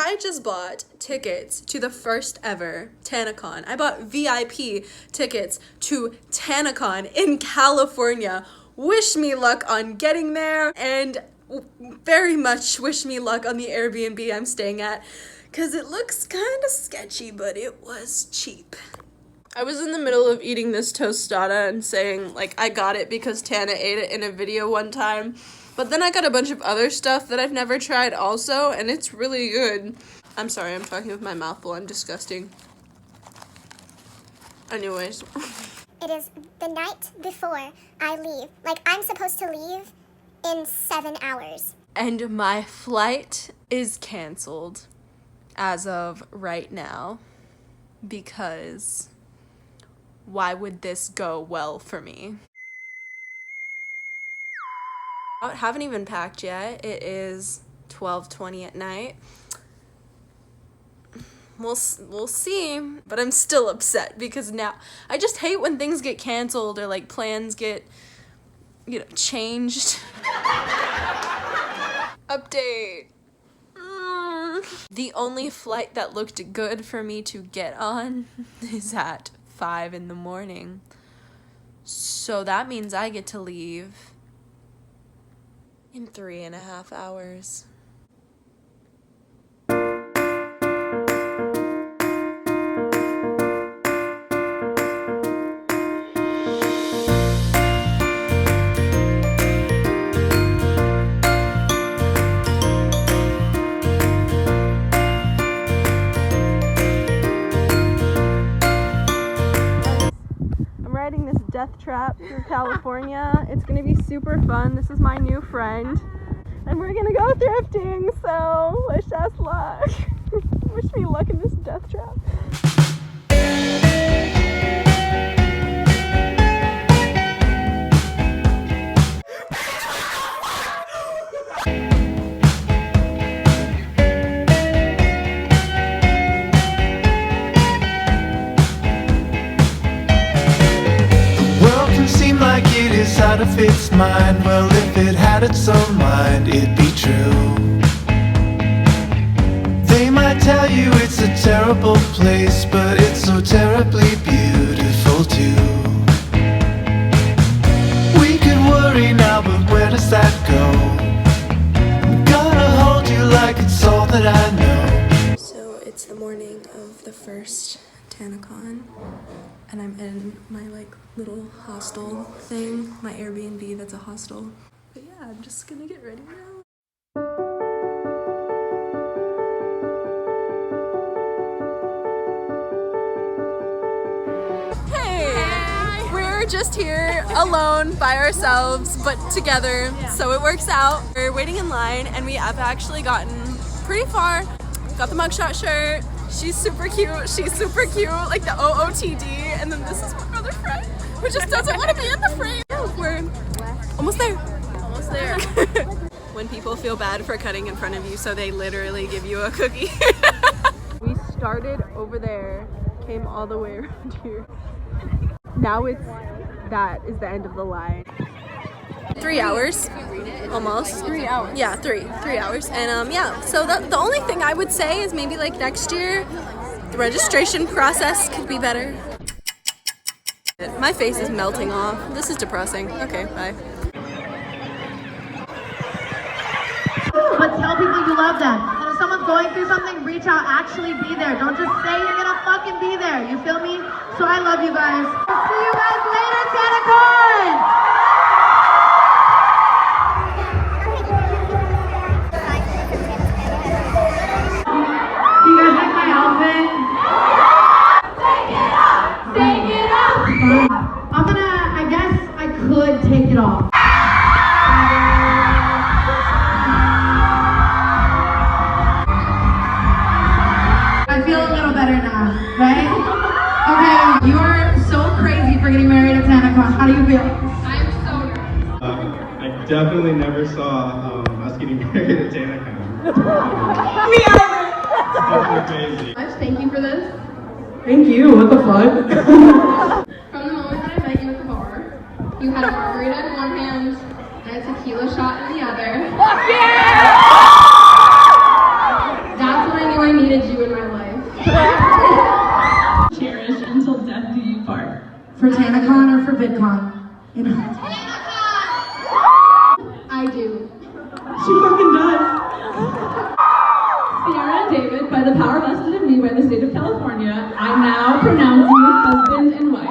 I just bought tickets to the first ever Tanacon. I bought VIP tickets to Tanacon in California. Wish me luck on getting there, and very much wish me luck on the Airbnb I'm staying at, because it looks kind of sketchy, but it was cheap. I was in the middle of eating this tostada and saying, like, I got it because Tana ate it in a video one time. But then I got a bunch of other stuff that I've never tried also, and it's really good. I'm sorry, I'm talking with my mouth full. I'm disgusting. Anyways. It is the night before I leave. Like, I'm supposed to leave in 7 hours. And my flight is canceled as of right now, because why would this go well for me? I haven't even packed yet. It is 12:20 at night. We'll see, but I'm still upset because now I just hate when things get canceled or like plans get, you know, changed. Update. The only flight that looked good for me to get on is at 5 in the morning. So that means I get to leave in 3.5 hours. Death trap through California. It's gonna be super fun. This is my new friend, and we're gonna go thrifting, so wish us luck. Wish me luck in this death trap. Out of its mind. Well, if it had its own mind, it'd be true. They might tell you it's a terrible place, but it's so terribly beautiful too. We could worry now, but where does that go? I'm gonna hold you like it's all that I know. So it's the morning of the first Tanacon, and I'm in my like little hostel thing, my Airbnb that's a hostel. But yeah, I'm just gonna get ready now. Hey! We're just here alone by ourselves, but together, so it works out. We're waiting in line, and we have actually gotten pretty far. Got the mugshot shirt. She's super cute. She's super cute, like the OOTD. And then this is my other friend who just doesn't want to be in the frame. We're almost there. Almost there. When people feel bad for cutting in front of you, so they literally give you a cookie. We started over there, came all the way around here. Now that is the end of the line. 3 hours, almost. 3 hours. Yeah, three hours. And yeah, so the only thing I would say is maybe like next year, the registration process could be better. My face is melting off. This is depressing. Okay, bye. But tell people you love them. And if someone's going through something, reach out, actually be there. Don't just say you're gonna fucking be there. You feel me? So I love you guys. See you guys later, Tanacon! Take it off. I feel a little better now, right? Okay, you are so crazy for getting married at Tanacon. How do you feel? I'm so nervous. I definitely never saw us getting married at Tanacon. Me either. That's crazy. Thank you for this. Thank you. What the fuck? From the moment that I met you at the bar, you had a margarita in one hand and a tequila shot in the other. Fuck yeah! That's when I knew needed you in my life. Cherish until death do you part. For Tanacon or for VidCon? You know. I do. She fucking does. Sierra and David, by the power vested in me by the state of California, I now pronounce you husband and wife.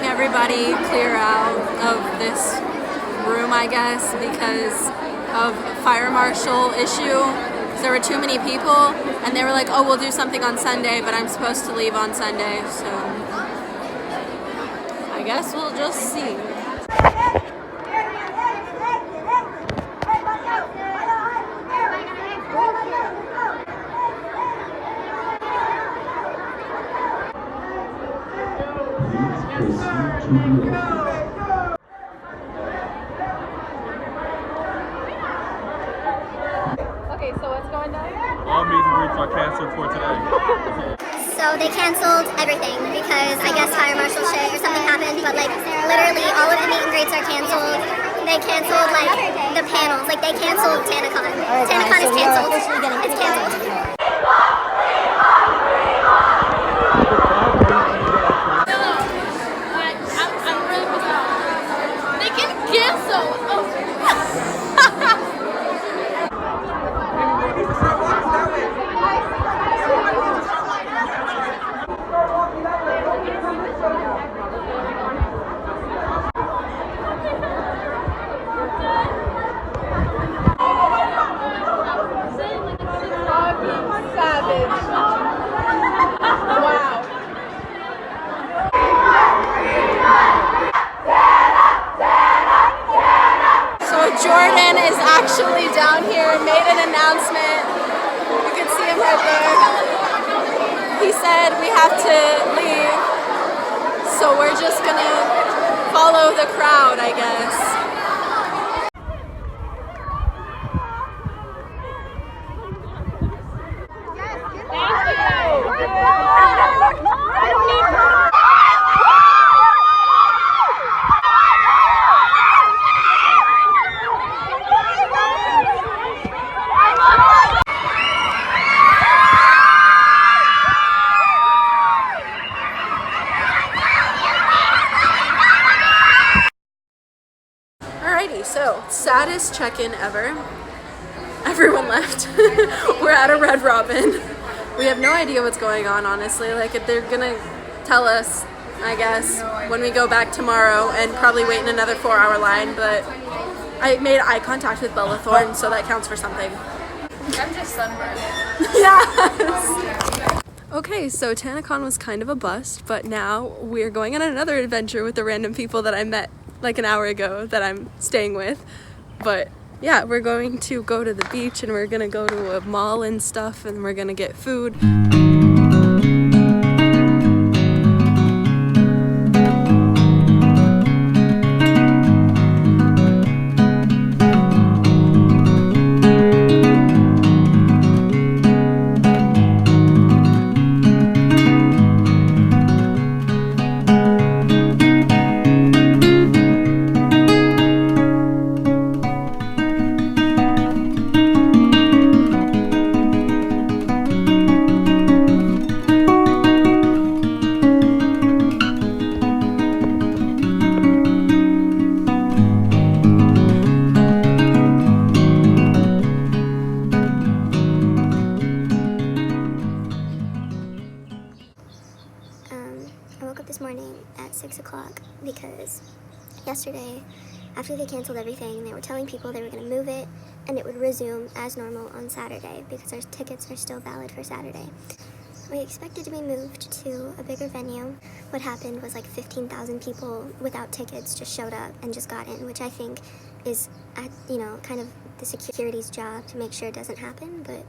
Everybody clear out of this room, I guess, because of fire marshal issue. There were too many people, and they were like, oh, we'll do something on Sunday, but I'm supposed to leave on Sunday, so I guess we'll just see. Okay, so what's going down? All meet and greets are canceled for today. So they canceled everything because I guess fire marshal shit or something happened, but like literally all of the meet and greets are canceled. They canceled like the panels, like they canceled Tanacon. Tanacon is canceled. It's canceled. Jordan is actually down here, made an announcement. You can see him right there. He said we have to leave, so we're just gonna follow the crowd, I guess. So, saddest check-in ever. Everyone left. We're at a Red Robin. We have no idea what's going on, honestly. Like, they're gonna tell us, I guess, when we go back tomorrow and probably wait in another 4-hour line, but I made eye contact with Bella Thorne, so that counts for something. I'm just sunburned. Yes! Okay, so Tanacon was kind of a bust, but now we're going on another adventure with the random people that I met like an hour ago that I'm staying with. But yeah, we're going to go to the beach and we're gonna go to a mall and stuff, and we're gonna get food. I woke up this morning at 6 o'clock because yesterday, after they canceled everything, they were telling people they were going to move it and it would resume as normal on Saturday because our tickets are still valid for Saturday. We expected to be moved to a bigger venue. What happened was like 15,000 people without tickets just showed up and just got in, which I think is, kind of the security's job to make sure it doesn't happen, but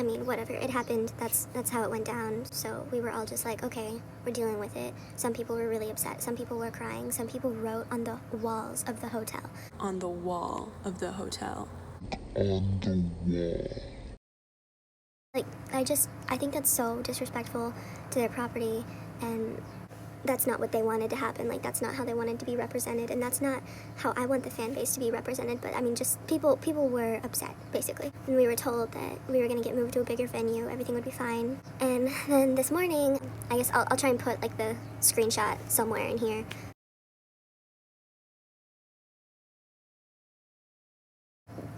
I mean, whatever, it happened, that's how it went down. So we were all just like, okay, we're dealing with it. Some people were really upset, some people were crying, some people wrote on the walls of the hotel. On the wall of the hotel. On the wall. Like, I think that's so disrespectful to their property, and that's not what they wanted to happen. Like, that's not how they wanted to be represented, and that's not how I want the fan base to be represented. But I mean, just people were upset, basically. And we were told that we were gonna get moved to a bigger venue, everything would be fine. And then this morning, I guess I'll try and put like the screenshot somewhere in here.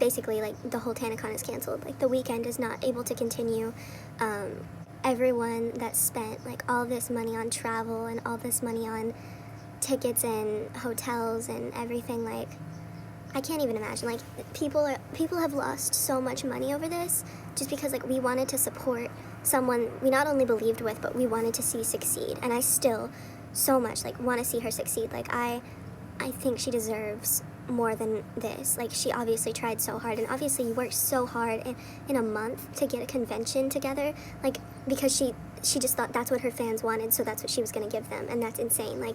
Basically, like, the whole Tanacon is canceled. Like, the weekend is not able to continue. Everyone that spent like all this money on travel and all this money on tickets and hotels and everything, like, I can't even imagine. Like, people have lost so much money over this just because, like, we wanted to support someone we not only believed with, but we wanted to see succeed. And I still so much like want to see her succeed. Like, I think she deserves more than this. Like, she obviously tried so hard, and obviously you worked so hard in a month to get a convention together, like, because she just thought that's what her fans wanted, so that's what she was going to give them, and that's insane. Like,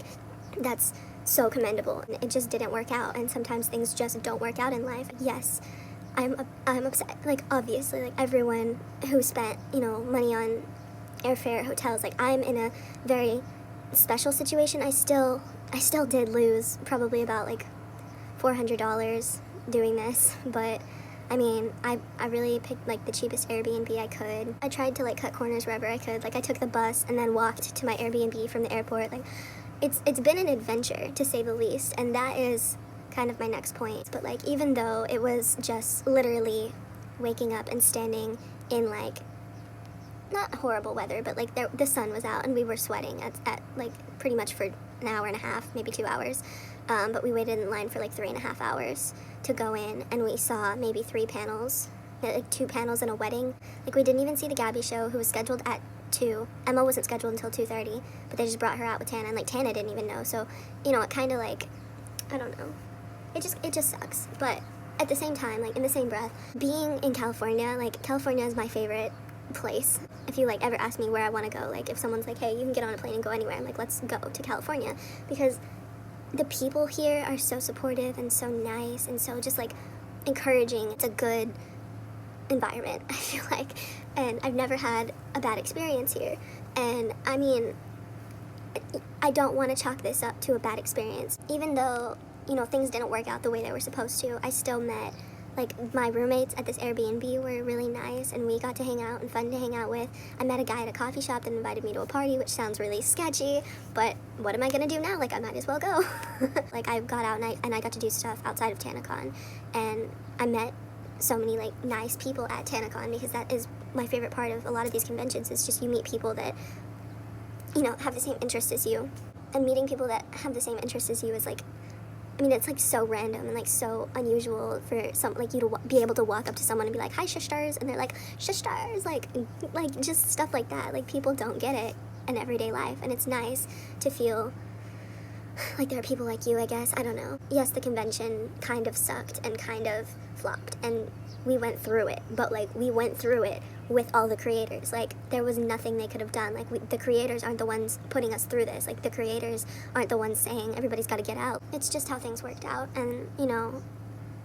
that's so commendable. It just didn't work out, and sometimes things just don't work out in life. Yes, I'm upset. Like, obviously, like, everyone who spent, you know, money on airfare, hotels, like, I'm in a very special situation. I still did lose probably about like $400 doing this, but I mean, I really picked like the cheapest Airbnb I could. I tried to like cut corners wherever I could. Like, I took the bus and then walked to my Airbnb from the airport. Like, it's been an adventure, to say the least, and that is kind of my next point. But like, even though it was just literally waking up and standing in like not horrible weather, but like the sun was out and we were sweating at like pretty much for an hour and a half, maybe 2 hours. But we waited in line for like 3.5 hours to go in, and we saw maybe 3 panels, like 2 panels and a wedding. Like, we didn't even see the Gabby show, who was scheduled at 2. Emma wasn't scheduled until 2:30, but they just brought her out with Tana, and like Tana didn't even know. So, you know, it kind of like, I don't know. It just sucks. But at the same time, like, in the same breath, being in California, like, California is my favorite place. If you like ever ask me where I want to go, like, if someone's like, hey, you can get on a plane and go anywhere, I'm like, let's go to California, because the people here are so supportive and so nice and so just like encouraging. It's a good environment, I feel like, and I've never had a bad experience here. And I mean, I don't want to chalk this up to a bad experience. Even though, you know, things didn't work out the way they were supposed to, I still met, like, my roommates at this Airbnb were really nice, and we got to hang out and fun to hang out with. I met a guy at a coffee shop that invited me to a party, which sounds really sketchy, but what am I gonna do now? Like, I might as well go. Like, I got out and I got to do stuff outside of Tanacon, and I met so many, like, nice people at Tanacon, because that is my favorite part of a lot of these conventions, is just you meet people that, you know, have the same interests as you. And meeting people that have the same interests as you is, like, I mean, it's like so random and like so unusual for like you to be able to walk up to someone and be like, hi, Jahzzar, and they're like, Jahzzar, like just stuff like that. Like, people don't get it in everyday life, and it's nice to feel like there are people like you, I guess. I don't know. Yes, the convention kind of sucked and kind of flopped, and we went through it, but like, we went through it with all the creators. Like, there was nothing they could have done. Like, the creators aren't the ones putting us through this. Like, the creators aren't the ones saying everybody's got to get out. It's just how things worked out, and, you know,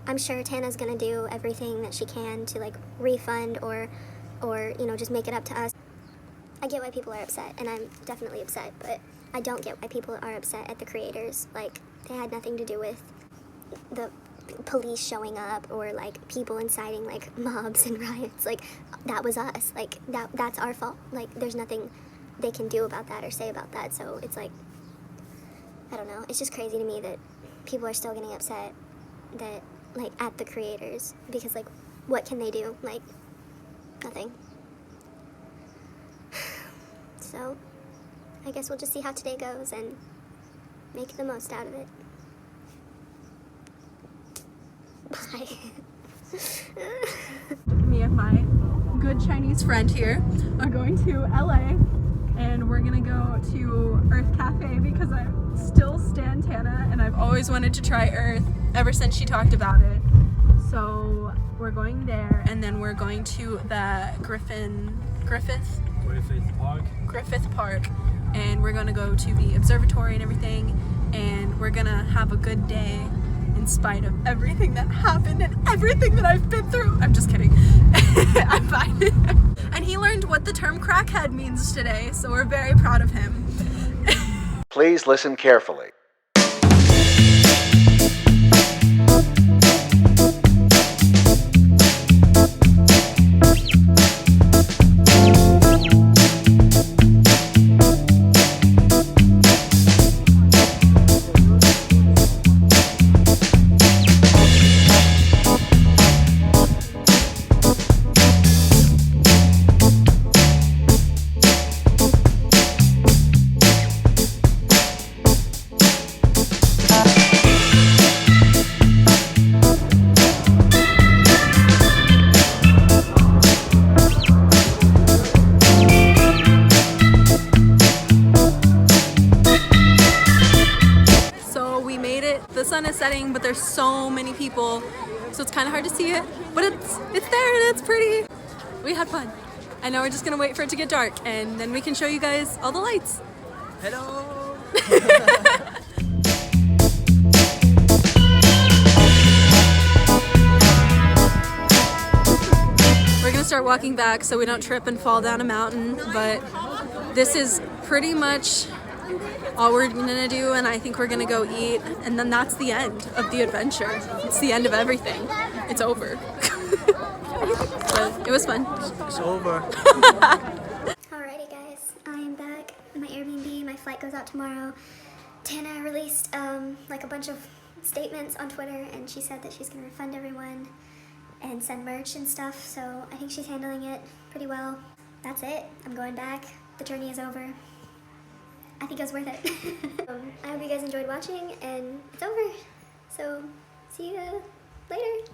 I'm sure Tana's gonna do everything that she can to like refund or you know, just make it up to us. I get why people are upset, and I'm definitely upset, but I don't get why people are upset at the creators. Like, they had nothing to do with the police showing up or like people inciting like mobs and riots. Like, that was us. Like, that's our fault. Like, there's nothing they can do about that or say about that. So it's like, I don't know, it's just crazy to me that people are still getting upset that, like, at the creators, because like, what can they do? Like, nothing. So I guess we'll just see how today goes and make the most out of it. Bye. Me and my good Chinese friend here are going to LA, and we're gonna go to Earth Cafe because I still stan Tana, and I've always wanted to try Earth ever since she talked about it. So we're going there, and then we're going to the Griffith Park, and we're gonna go to the observatory and everything, and we're gonna have a good day in spite of everything that happened and everything that I've been through. I'm just kidding. I'm fine. And he learned what the term crackhead means today, so we're very proud of him. Please listen carefully. The sun is setting, but there's so many people, so it's kind of hard to see it, but it's there and it's pretty. We had fun, and now we're just gonna wait for it to get dark, and then we can show you guys all the lights. Hello. We're gonna start walking back so we don't trip and fall down a mountain, but this is pretty much all we're gonna do, and I think we're gonna go eat, and then that's the end of the adventure. It's the end of everything. It's over. But it was fun. It's over. Alrighty guys, I am back at my Airbnb. My flight goes out tomorrow. Tana released like a bunch of statements on Twitter, and she said that she's gonna refund everyone and send merch and stuff, so I think she's handling it pretty well. That's it. I'm going back. The journey is over. I think it was worth it. I hope you guys enjoyed watching, and it's over. So, see you later.